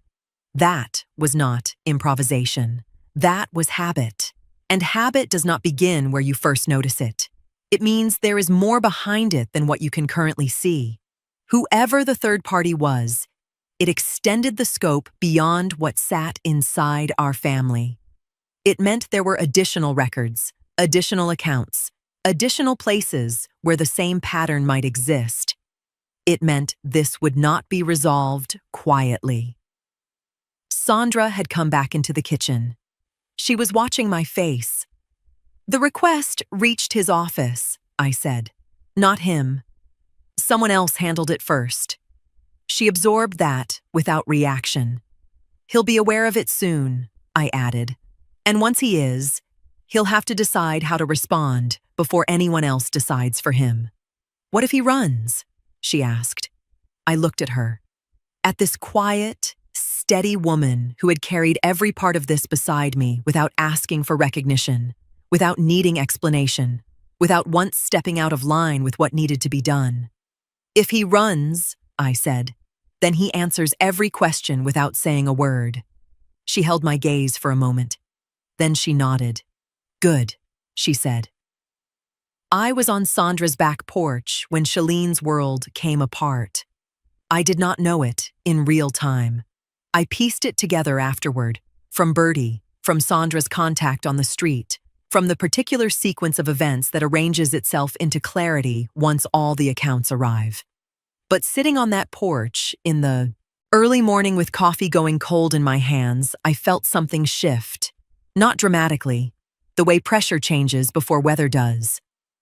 That was not improvisation. That was habit. And habit does not begin where you first notice it. It means there is more behind it than what you can currently see. Whoever the third party was, it extended the scope beyond what sat inside our family. It meant there were additional records, additional accounts, additional places where the same pattern might exist. It meant this would not be resolved quietly. Sandra had come back into the kitchen. She was watching my face. "The request reached his office," I said. "Not him. Someone else handled it first." She absorbed that without reaction. "He'll be aware of it soon," I added. "And once he is, he'll have to decide how to respond before anyone else decides for him." "What if he runs?" she asked. I looked at her. At this quiet, steady woman who had carried every part of this beside me without asking for recognition, without needing explanation, without once stepping out of line with what needed to be done. "If he runs," I said, "then he answers every question without saying a word." She held my gaze for a moment. Then she nodded. "Good," she said. I was on Sandra's back porch when Shalene's world came apart. I did not know it in real time. I pieced it together afterward, from Bertie, from Sandra's contact on the street, from the particular sequence of events that arranges itself into clarity once all the accounts arrive. But sitting on that porch, in the early morning with coffee going cold in my hands, I felt something shift. Not dramatically, the way pressure changes before weather does.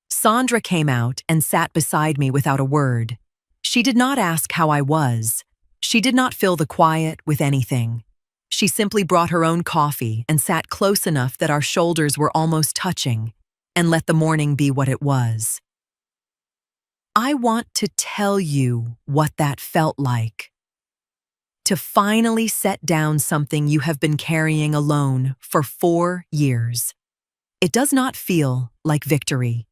Sandra came out and sat beside me without a word. She did not ask how I was. She did not fill the quiet with anything. She simply brought her own coffee and sat close enough that our shoulders were almost touching, and let the morning be what it was. I want to tell you what that felt like. To finally set down something you have been carrying alone for 4 years. It does not feel like victory.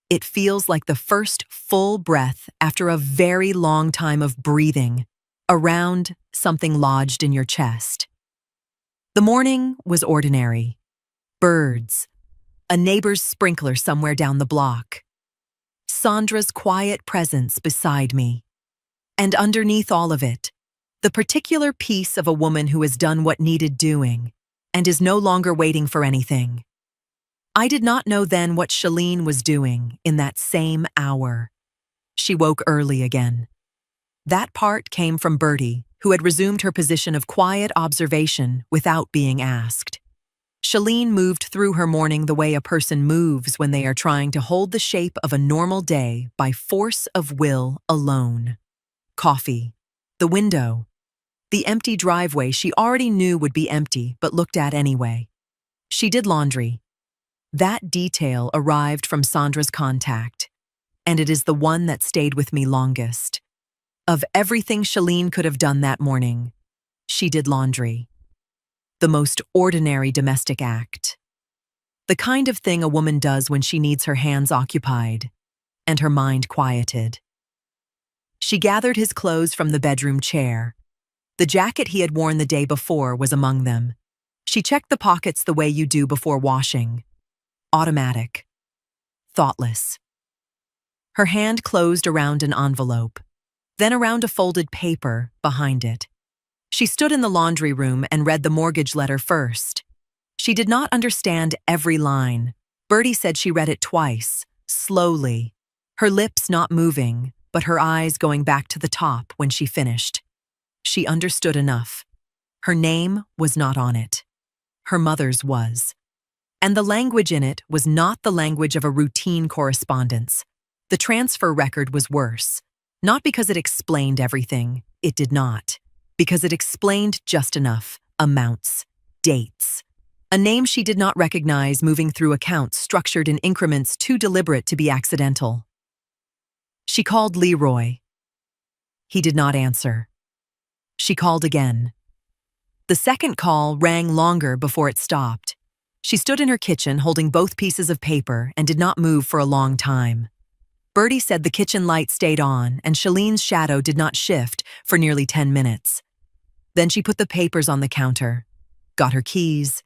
It feels like the first full breath after a very long time of breathing around something lodged in your chest. The morning was ordinary. Birds, a neighbor's sprinkler somewhere down the block, Sandra's quiet presence beside me. And underneath all of it, the particular piece of a woman who has done what needed doing and is no longer waiting for anything. I did not know then what Shalene was doing in that same hour. She woke early again. That part came from Bertie, who had resumed her position of quiet observation without being asked. Shalene moved through her morning the way a person moves when they are trying to hold the shape of a normal day by force of will alone. Coffee, the window, the empty driveway she already knew would be empty but looked at anyway. She did laundry. That detail arrived from Sandra's contact, and it is the one that stayed with me longest. Of everything Shalene could have done that morning, she did laundry. The most ordinary domestic act. The kind of thing a woman does when she needs her hands occupied and her mind quieted. She gathered his clothes from the bedroom chair. The jacket he had worn the day before was among them. She checked the pockets the way you do before washing. Automatic. Thoughtless. Her hand closed around an envelope, then around a folded paper behind it. She stood in the laundry room and read the mortgage letter first. She did not understand every line. Bertie said she read it twice, slowly, her lips not moving, but her eyes going back to the top when she finished. She understood enough. Her name was not on it. Her mother's was. And the language in it was not the language of a routine correspondence. The transfer record was worse. Not because it explained everything. It did not. because it explained just enough: amounts, dates. A name she did not recognize moving through accounts structured in increments too deliberate to be accidental. She called Leroy. He did not answer. She called again. The second call rang longer before it stopped. She stood in her kitchen holding both pieces of paper and did not move for a long time. Bertie said the kitchen light stayed on and Shalene's shadow did not shift for nearly 10 minutes. Then she put the papers on the counter, got her keys,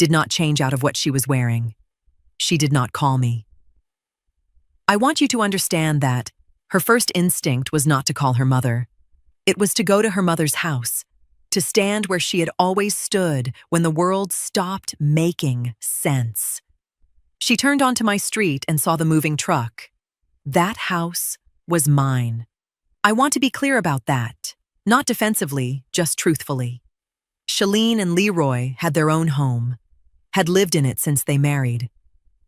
did not change out of what she was wearing. She did not call me. I want you to understand that her first instinct was not to call her mother. It was to go to her mother's house, to stand where she had always stood when the world stopped making sense. She turned onto my street and saw the moving truck. That house was mine. I want to be clear about that, not defensively, just truthfully. Shalene and Leroy had their own home, had lived in it since they married.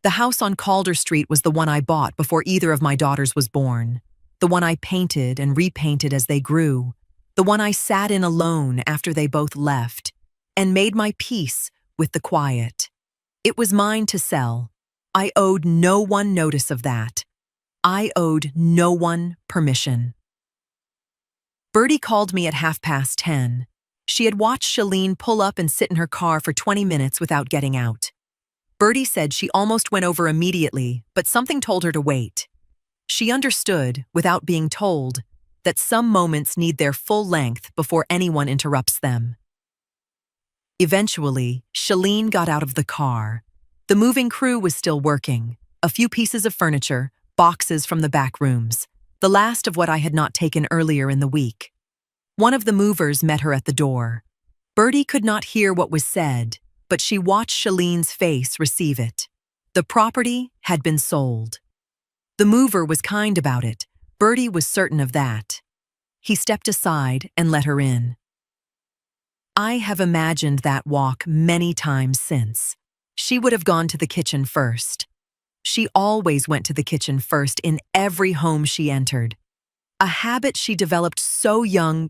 The house on Calder Street was the one I bought before either of my daughters was born, the one I painted and repainted as they grew, the one I sat in alone after they both left, and made my peace with the quiet. It was mine to sell. I owed no one notice of that. I owed no one permission. Bertie called me at 10:30. She had watched Shalene pull up and sit in her car for 20 minutes without getting out. Bertie said she almost went over immediately, but something told her to wait. She understood, without being told, that some moments need their full length before anyone interrupts them. Eventually, Shalene got out of the car. The moving crew was still working. A few pieces of furniture, boxes from the back rooms, the last of what I had not taken earlier in the week. One of the movers met her at the door. Bertie could not hear what was said, but she watched Shalene's face receive it. The property had been sold. The mover was kind about it. Bertie was certain of that. He stepped aside and let her in. I have imagined that walk many times since. She would have gone to the kitchen first. She always went to the kitchen first in every home she entered. A habit she developed so young,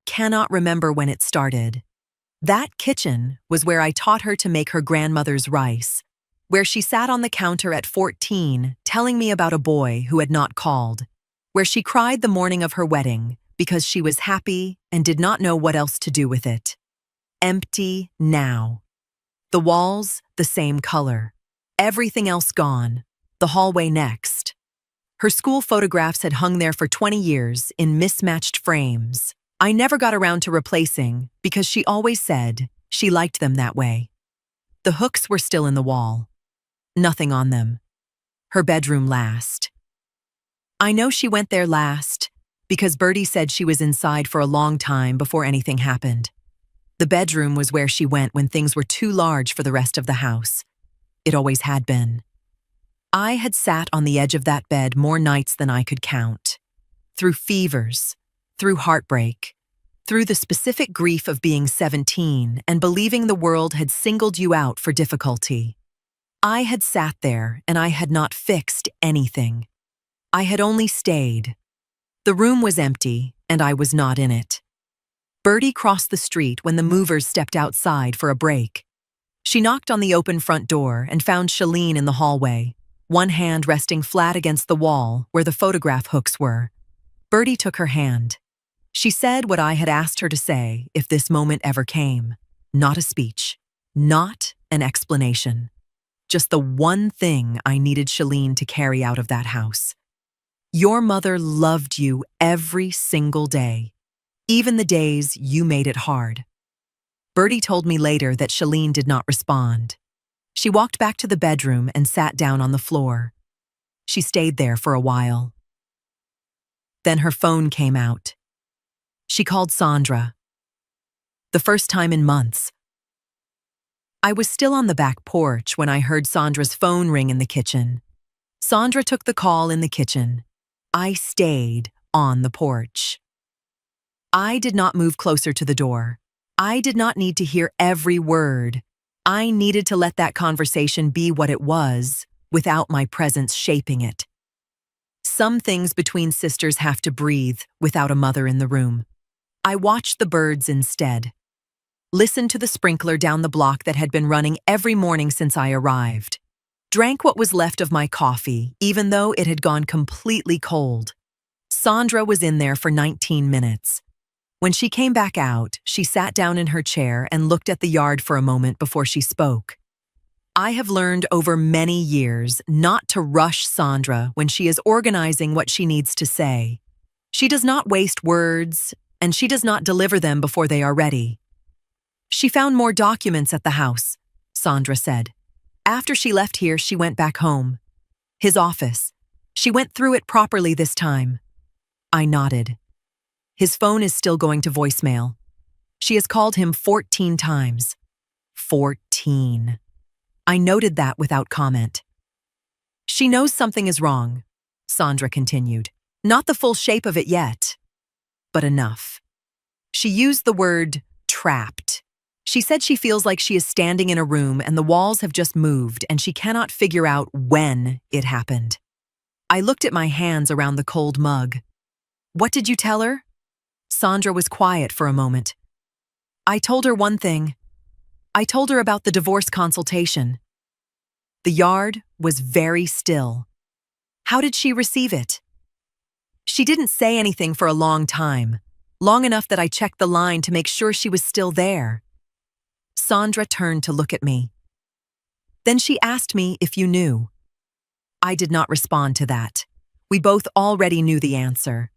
cannot remember when it started. That kitchen was where I taught her to make her grandmother's rice, where she sat on the counter at 14 telling me about a boy who had not called, where she cried the morning of her wedding because she was happy and did not know what else to do with it. Empty now. The walls, the same color. Everything else gone. The hallway next. Her school photographs had hung there for 20 years in mismatched frames. I never got around to replacing because she always said she liked them that way. The hooks were still in the wall. Nothing on them. Her bedroom last. I know she went there last because Bertie said she was inside for a long time before anything happened. The bedroom was where she went when things were too large for the rest of the house. It always had been. I had sat on the edge of that bed more nights than I could count. Through fevers, through heartbreak, through the specific grief of being 17 and believing the world had singled you out for difficulty. I had sat there and I had not fixed anything. I had only stayed. The room was empty and I was not in it. Bertie crossed the street when the movers stepped outside for a break. She knocked on the open front door and found Shalene in the hallway, one hand resting flat against the wall where the photograph hooks were. Bertie took her hand. She said what I had asked her to say if this moment ever came. Not a speech, not an explanation. Just the one thing I needed Shalene to carry out of that house. Your mother loved you every single day, even the days you made it hard. Bertie told me later that Shalene did not respond. She walked back to the bedroom and sat down on the floor. She stayed there for a while. Then her phone came out. She called Sandra. The first time in months. I was still on the back porch when I heard Sandra's phone ring in the kitchen. Sandra took the call in the kitchen. I stayed on the porch. I did not move closer to the door. I did not need to hear every word. I needed to let that conversation be what it was, without my presence shaping it. Some things between sisters have to breathe without a mother in the room. I watched the birds instead. Listened to the sprinkler down the block that had been running every morning since I arrived. Drank what was left of my coffee, even though it had gone completely cold. Sandra was in there for 19 minutes. When she came back out, she sat down in her chair and looked at the yard for a moment before she spoke. I have learned over many years not to rush Sandra when she is organizing what she needs to say. She does not waste words, and she does not deliver them before they are ready. She found more documents at the house, Sandra said. After she left here, she went back home. His office. She went through it properly this time. I nodded. His phone is still going to voicemail. She has called him 14 times. 14. I noted that without comment. She knows something is wrong, Sandra continued. Not the full shape of it yet, but enough. She used the word trapped. She said she feels like she is standing in a room and the walls have just moved and she cannot figure out when it happened. I looked at my hands around the cold mug. What did you tell her? Sandra was quiet for a moment. I told her one thing. I told her about the divorce consultation. The yard was very still. How did she receive it? She didn't say anything for a long time, long enough that I checked the line to make sure she was still there. Sandra turned to look at me. Then she asked me if you knew. I did not respond to that. We both already knew the answer.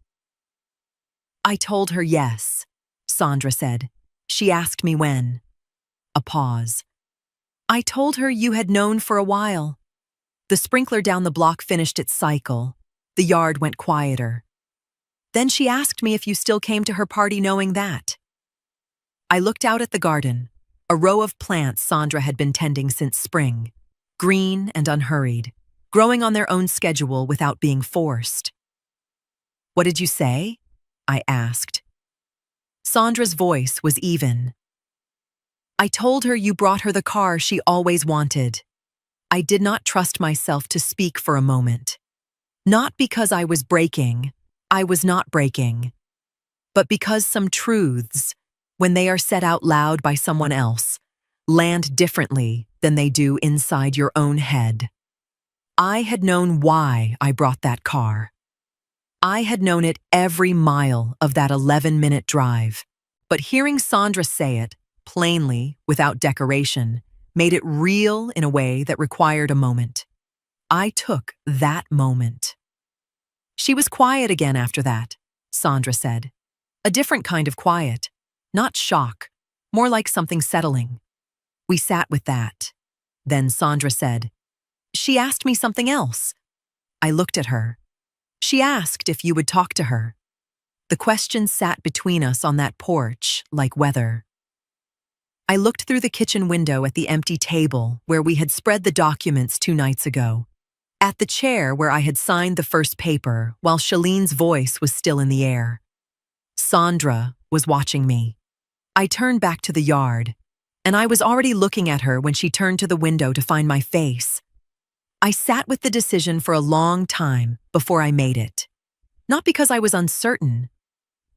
I told her yes, Sandra said. She asked me when. A pause. I told her you had known for a while. The sprinkler down the block finished its cycle. The yard went quieter. Then she asked me if you still came to her party knowing that. I looked out at the garden, a row of plants Sandra had been tending since spring, green and unhurried, growing on their own schedule without being forced. What did you say? I asked. Sandra's voice was even. I told her you brought her the car she always wanted. I did not trust myself to speak for a moment. Not because I was breaking, I was not breaking, but because some truths, when they are said out loud by someone else, land differently than they do inside your own head. I had known why I brought that car. I had known it every mile of that 11-minute drive, but hearing Sandra say it, plainly, without decoration, made it real in a way that required a moment. I took that moment. She was quiet again after that, Sandra said. A different kind of quiet, not shock, more like something settling. We sat with that. Then Sandra said, She asked me something else. I looked at her. She asked if you would talk to her. The question sat between us on that porch like weather. I looked through the kitchen window at the empty table where we had spread the documents 2 nights ago, at the chair where I had signed the first paper while Shalene's voice was still in the air. Sandra was watching me. I turned back to the yard, and I was already looking at her when she turned to the window to find my face. I sat with the decision for a long time before I made it. Not because I was uncertain,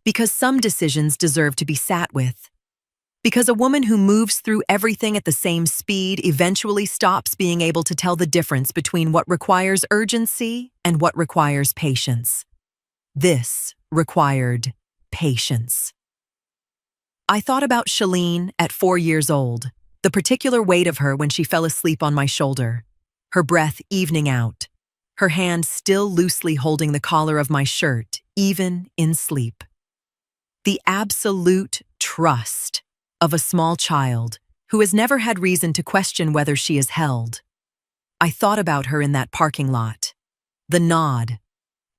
because some decisions deserve to be sat with. Because a woman who moves through everything at the same speed eventually stops being able to tell the difference between what requires urgency and what requires patience. This required patience. I thought about Shalene at 4 years old, the particular weight of her when she fell asleep on my shoulder, her breath evening out, her hand still loosely holding the collar of my shirt, even in sleep. The absolute trust of a small child who has never had reason to question whether she is held. I thought about her in that parking lot. The nod,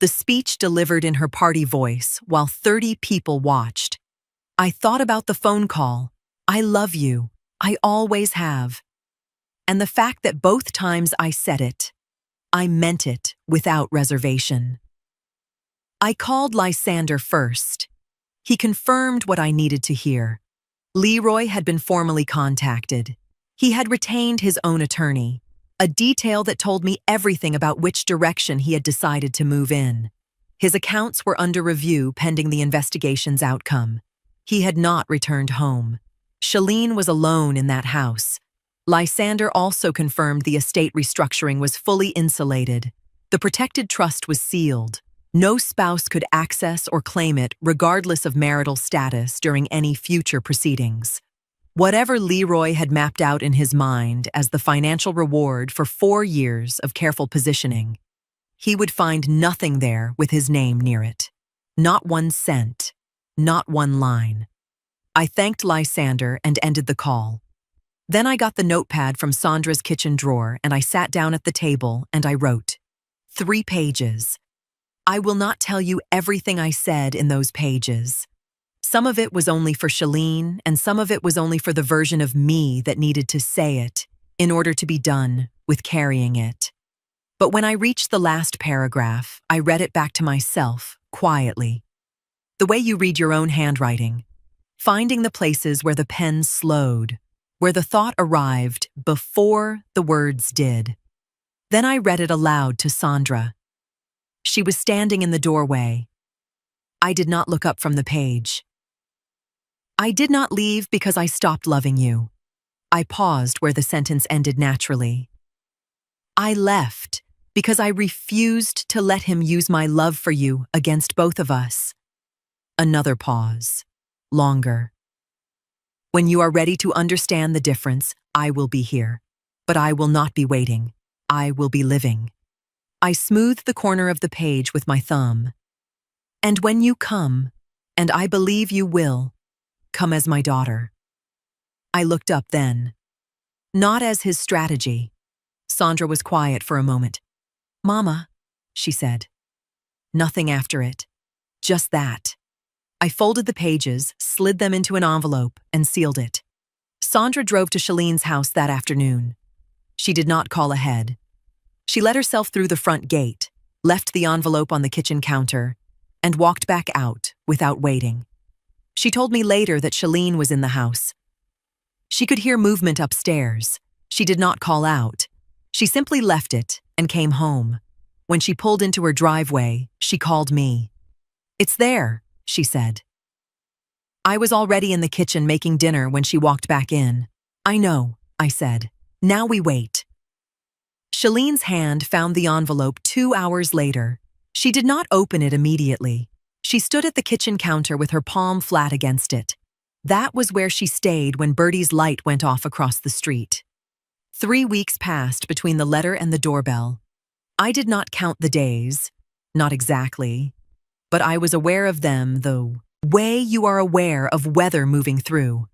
the speech delivered in her party voice while 30 people watched. I thought about the phone call, I love you, I always have. And the fact that both times I said it, I meant it without reservation. I called Lysander first. He confirmed what I needed to hear. Leroy had been formally contacted. He had retained his own attorney, a detail that told me everything about which direction he had decided to move in. His accounts were under review pending the investigation's outcome. He had not returned home. Shalene was alone in that house. Lysander also confirmed the estate restructuring was fully insulated. The protected trust was sealed. No spouse could access or claim it regardless of marital status during any future proceedings. Whatever Leroy had mapped out in his mind as the financial reward for 4 years of careful positioning, he would find nothing there with his name near it. Not 1 cent, not 1 line. I thanked Lysander and ended the call. Then I got the notepad from Sandra's kitchen drawer and I sat down at the table and I wrote. 3 pages. I will not tell you everything I said in those pages. Some of it was only for Shalene, and some of it was only for the version of me that needed to say it in order to be done with carrying it. But when I reached the last paragraph, I read it back to myself, quietly. The way you read your own handwriting, finding the places where the pen slowed, where the thought arrived before the words did. Then I read it aloud to Sandra. She was standing in the doorway. I did not look up from the page. I did not leave because I stopped loving you. I paused where the sentence ended naturally. I left because I refused to let him use my love for you against both of us. Another pause. Longer. When you are ready to understand the difference, I will be here. But I will not be waiting. I will be living. I smoothed the corner of the page with my thumb. And when you come, and I believe you will, come as my daughter. I looked up then. Not as his strategy. Sandra was quiet for a moment. Mama, she said. Nothing after it. Just that. I folded the pages, slid them into an envelope, and sealed it. Sandra drove to Shalene's house that afternoon. She did not call ahead. She let herself through the front gate, left the envelope on the kitchen counter, and walked back out without waiting. She told me later that Shalene was in the house. She could hear movement upstairs. She did not call out. She simply left it and came home. When she pulled into her driveway, she called me. It's there, she said. I was already in the kitchen making dinner when she walked back in. I know, I said. Now we wait. Shalene's hand found the envelope 2 hours later. She did not open it immediately. She stood at the kitchen counter with her palm flat against it. That was where she stayed when Bertie's light went off across the street. 3 weeks passed between the letter and the doorbell. I did not count the days, not exactly, but I was aware of them the way you are aware of weather moving through.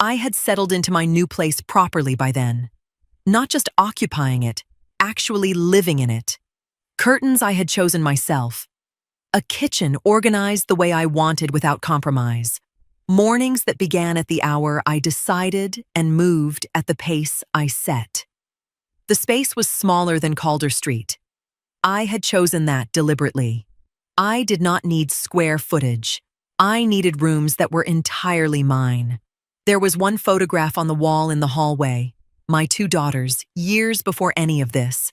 I had settled into my new place properly by then. Not just occupying it, actually living in it. Curtains I had chosen myself. A kitchen organized the way I wanted without compromise. Mornings that began at the hour I decided and moved at the pace I set. The space was smaller than Calder Street. I had chosen that deliberately. I did not need square footage. I needed rooms that were entirely mine. There was one photograph on the wall in the hallway. My 2 daughters, years before any of this.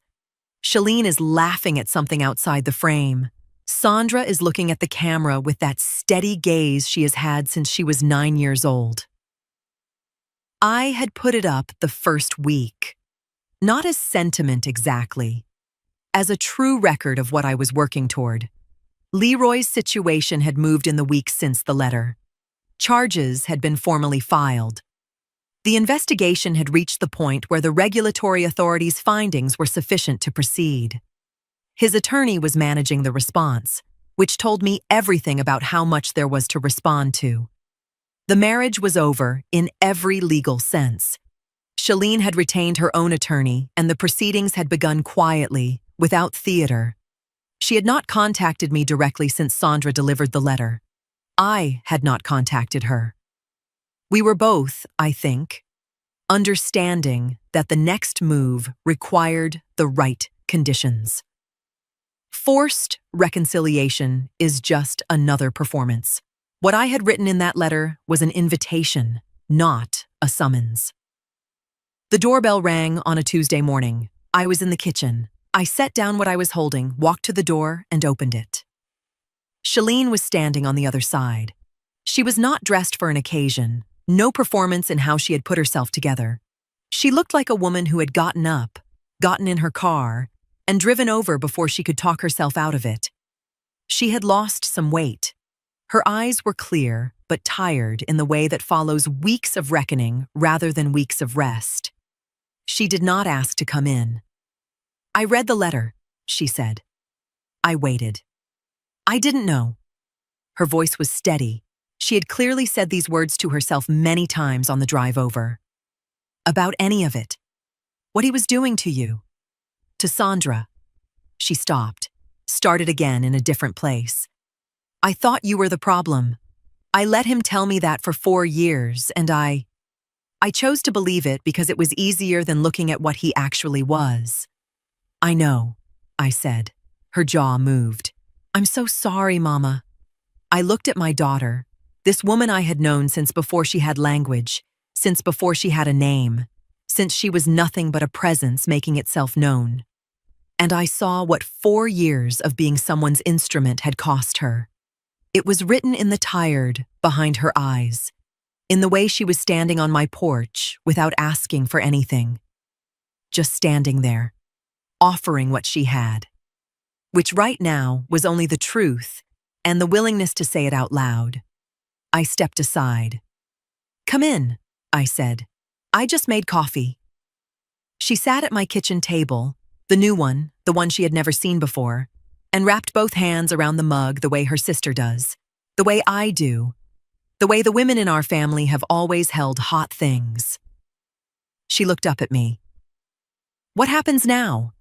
Shalene is laughing at something outside the frame. Sandra is looking at the camera with that steady gaze she has had since she was 9 years old. I had put it up the first week. Not as sentiment exactly. As a true record of what I was working toward. Leroy's situation had moved in the weeks since the letter. Charges had been formally filed. The investigation had reached the point where the regulatory authorities' findings were sufficient to proceed. His attorney was managing the response, which told me everything about how much there was to respond to. The marriage was over in every legal sense. Shalene had retained her own attorney, and the proceedings had begun quietly, without theater. She had not contacted me directly since Sandra delivered the letter. I had not contacted her. We were both, I think, understanding that the next move required the right conditions. Forced reconciliation is just another performance. What I had written in that letter was an invitation, not a summons. The doorbell rang on a Tuesday morning. I was in the kitchen. I set down what I was holding, walked to the door, and opened it. Shalene was standing on the other side. She was not dressed for an occasion, no performance in how she had put herself together. She looked like a woman who had gotten up, gotten in her car, and driven over before she could talk herself out of it. She had lost some weight. Her eyes were clear, but tired in the way that follows weeks of reckoning rather than weeks of rest. She did not ask to come in. "I read the letter," she said. I waited. "I didn't know." Her voice was steady. She had clearly said these words to herself many times on the drive over. "About any of it. What he was doing to you. To Sandra." She stopped, started again in a different place. "I thought you were the problem. I let him tell me that for 4 years, and I chose to believe it because it was easier than looking at what he actually was." "I know," I said. Her jaw moved. "I'm so sorry, Mama." I looked at my daughter, this woman I had known since before she had language, since before she had a name, since she was nothing but a presence making itself known. And I saw what 4 years of being someone's instrument had cost her. It was written in the tired behind her eyes, in the way she was standing on my porch without asking for anything. Just standing there, offering what she had, which right now was only the truth and the willingness to say it out loud. I stepped aside. "Come in," I said. "I just made coffee." She sat at my kitchen table, the new one, the one she had never seen before, and wrapped both hands around the mug the way her sister does, the way I do, the way the women in our family have always held hot things. She looked up at me. "What happens now?"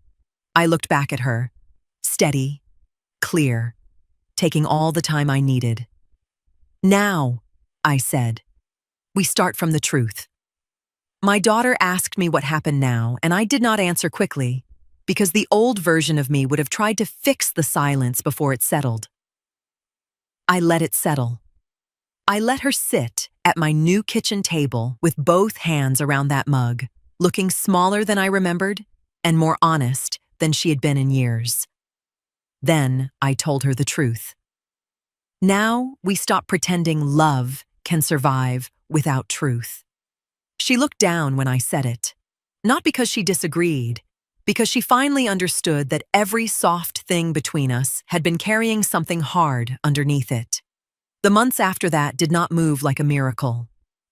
I looked back at her, steady, clear, taking all the time I needed. "Now," I said, "we start from the truth." My daughter asked me what happened now, and I did not answer quickly, because the old version of me would have tried to fix the silence before it settled. I let it settle. I let her sit at my new kitchen table with both hands around that mug, looking smaller than I remembered and more honest than she had been in years. Then I told her the truth. Now we stop pretending love can survive without truth. She looked down when I said it, not because she disagreed, because she finally understood that every soft thing between us had been carrying something hard underneath it. The months after that did not move like a miracle.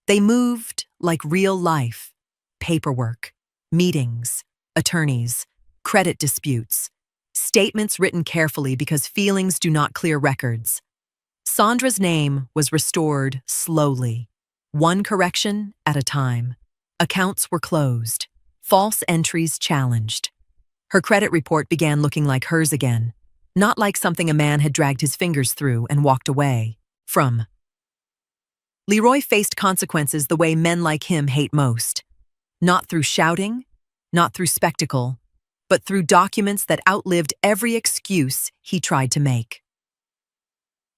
They moved like real life: paperwork, meetings, attorneys, credit disputes, statements written carefully because feelings do not clear records. Sandra's name was restored slowly, one correction at a time. Accounts were closed, false entries challenged. Her credit report began looking like hers again, not like something a man had dragged his fingers through and walked away from. Leroy faced consequences the way men like him hate most. Not through shouting, not through spectacle, but through documents that outlived every excuse he tried to make.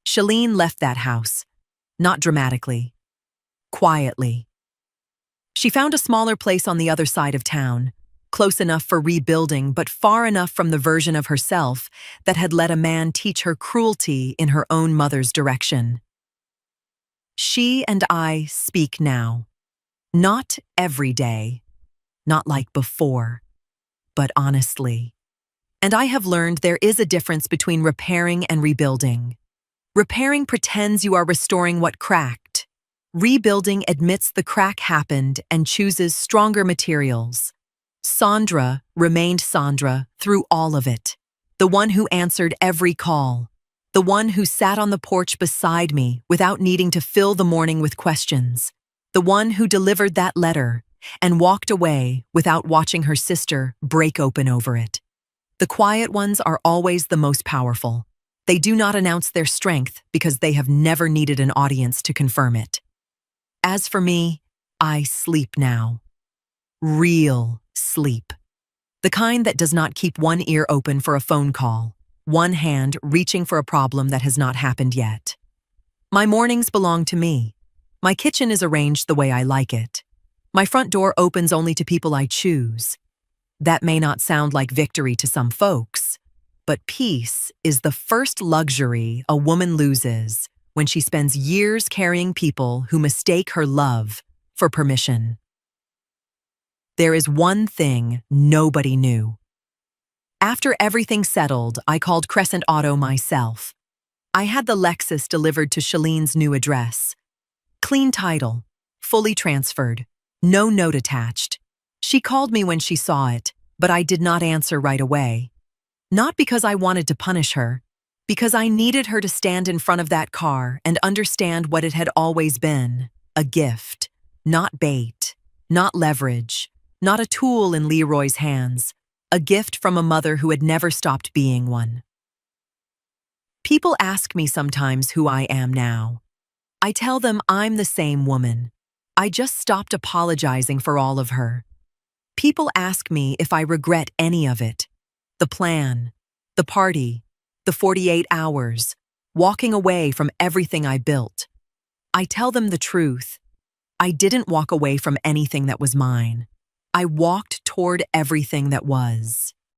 Shalene left that house, not dramatically, quietly. She found a smaller place on the other side of town, close enough for rebuilding but far enough from the version of herself that had let a man teach her cruelty in her own mother's direction. She and I speak now. Not every day, not like before, but honestly. And I have learned there is a difference between repairing and rebuilding. Repairing pretends you are restoring what cracked. Rebuilding admits the crack happened and chooses stronger materials. Sandra remained Sandra through all of it. The one who answered every call. The one who sat on the porch beside me without needing to fill the morning with questions. The one who delivered that letter and walked away without watching her sister break open over it. The quiet ones are always the most powerful. They do not announce their strength because they have never needed an audience to confirm it. As for me, I sleep now. Real sleep. The kind that does not keep one ear open for a phone call, one hand reaching for a problem that has not happened yet. My mornings belong to me. My kitchen is arranged the way I like it. My front door opens only to people I choose. That may not sound like victory to some folks, but peace is the first luxury a woman loses when she spends years carrying people who mistake her love for permission. There is one thing nobody knew. After everything settled, I called Crescent Auto myself. I had the Lexus delivered to Shalene's new address. Clean title, fully transferred, no note attached. She called me when she saw it, but I did not answer right away. Not because I wanted to punish her, because I needed her to stand in front of that car and understand what it had always been, a gift, not bait, not leverage, not a tool in Leroy's hands, a gift from a mother who had never stopped being one. People ask me sometimes who I am now. I tell them I'm the same woman. I just stopped apologizing for all of her. People ask me if I regret any of it. The plan, the party, the 48 hours, walking away from everything I built. I tell them the truth. I didn't walk away from anything that was mine. I walked toward everything that was.